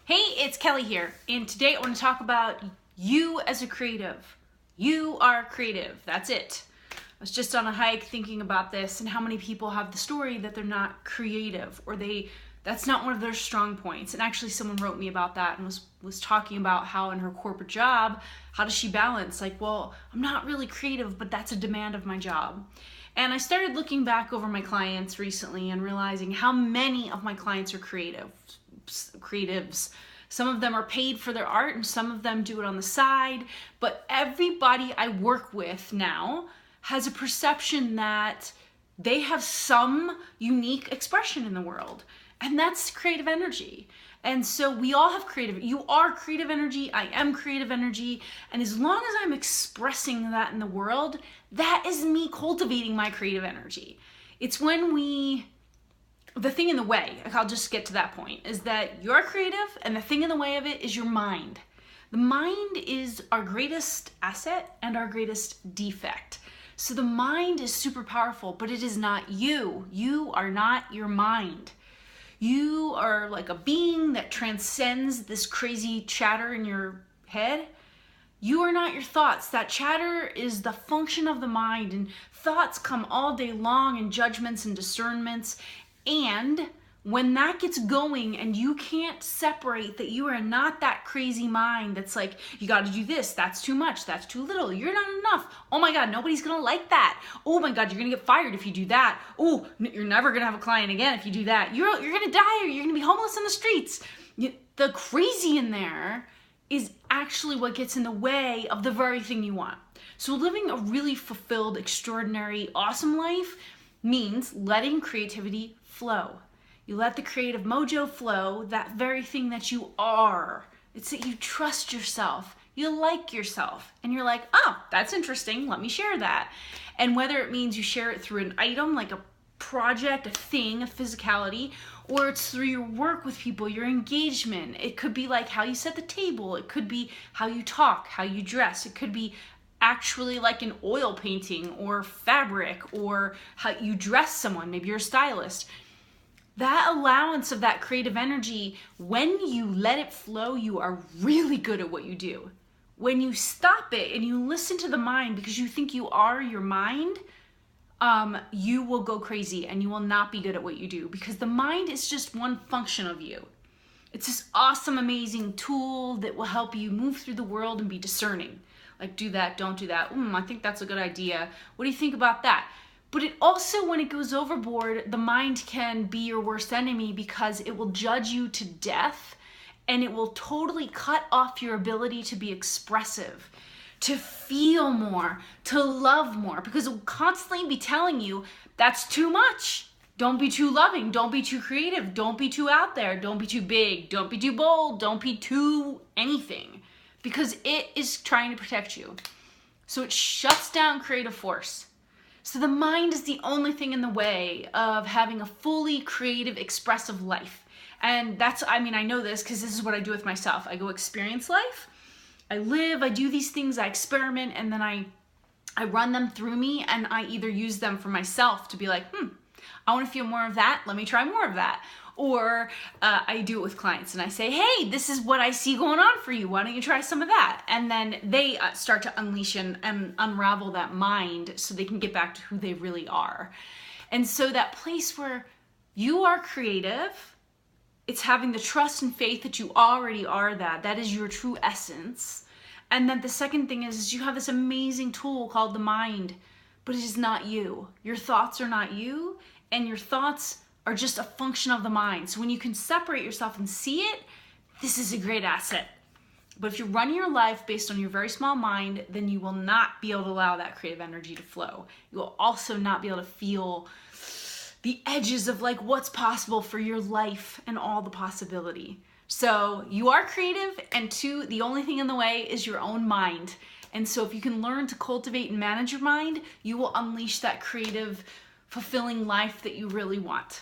Hey, it's Kelly here, and today I want to talk about you as a creative. You are creative, that's it. I was just on a hike thinking about this and how many people have the story that they're not creative or that's not one of their strong points. And actually someone wrote me about that and was talking about how in her corporate job, how does she balance? Like, well, I'm not really creative, but that's a demand of my job. And I started looking back over my clients recently and realizing how many of my clients are creatives. Some of them are paid for their art and some of them do it on the side, but everybody I work with now has a perception that they have some unique expression in the world, and that's creative energy. And so we all have you are creative energy, I am creative energy, and as long as I'm expressing that in the world, that is me cultivating my creative energy. It's when the thing in the way, I'll just get to that point, is that you're creative and the thing in the way of it is your mind. The mind is our greatest asset and our greatest defect. So the mind is super powerful, but it is not you. You are not your mind. You are like a being that transcends this crazy chatter in your head. You are not your thoughts. That chatter is the function of the mind, and thoughts come all day long in judgments and discernments. And when that gets going and you can't separate that you are not that crazy mind that's like, you got to do this, that's too much, that's too little, you're not enough. Oh my God, nobody's going to like that. Oh my God, you're going to get fired if you do that. Oh, you're never going to have a client again if you do that. You're going to die or you're going to be homeless in the streets. The crazy in there is actually what gets in the way of the very thing you want. So living a really fulfilled, extraordinary, awesome life means letting creativity flow. You let the creative mojo flow, that very thing that you are. It's that you trust yourself, you like yourself, and you're like, oh, that's interesting, let me share that. And whether it means you share it through an item, like a project, a thing, a physicality, or it's through your work with people, your engagement. It could be like how you set the table. It could be how you talk, how you dress. It could be actually like an oil painting or fabric, or how you dress someone. Maybe you're a stylist. That allowance of that creative energy, when you let it flow, you are really good at what you do. When you stop it and you listen to the mind because you think you are your mind, you will go crazy and you will not be good at what you do, because the mind is just one function of you. It's this awesome, amazing tool that will help you move through the world and be discerning. Like, do that, don't do that. I think that's a good idea. What do you think about that? But it also, when it goes overboard, the mind can be your worst enemy because it will judge you to death and it will totally cut off your ability to be expressive, to feel more, to love more, because it will constantly be telling you that's too much. Don't be too loving. Don't be too creative. Don't be too out there. Don't be too big. Don't be too bold. Don't be too anything, because it is trying to protect you. So it shuts down creative force. So the mind is the only thing in the way of having a fully creative, expressive life. And I know this because this is what I do with myself. I go experience life. I live, I do these things, I experiment, and then I run them through me, and I either use them for myself to be like, I want to feel more of that. Let me try more of that. Or I do it with clients and I say, hey, this is what I see going on for you. Why don't you try some of that? And then they start to unleash and unravel that mind so they can get back to who they really are. And so that place where you are creative, it's having the trust and faith that you already are that is your true essence. And then the second thing is you have this amazing tool called the mind, but it is not you. Your thoughts are not you, and your thoughts are just a function of the mind. So when you can separate yourself and see it, this is a great asset. But if you run your life based on your very small mind, then you will not be able to allow that creative energy to flow. You will also not be able to feel the edges of like what's possible for your life and all the possibility. So you are creative, and two, the only thing in the way is your own mind. And so if you can learn to cultivate and manage your mind, you will unleash that creative, fulfilling life that you really want.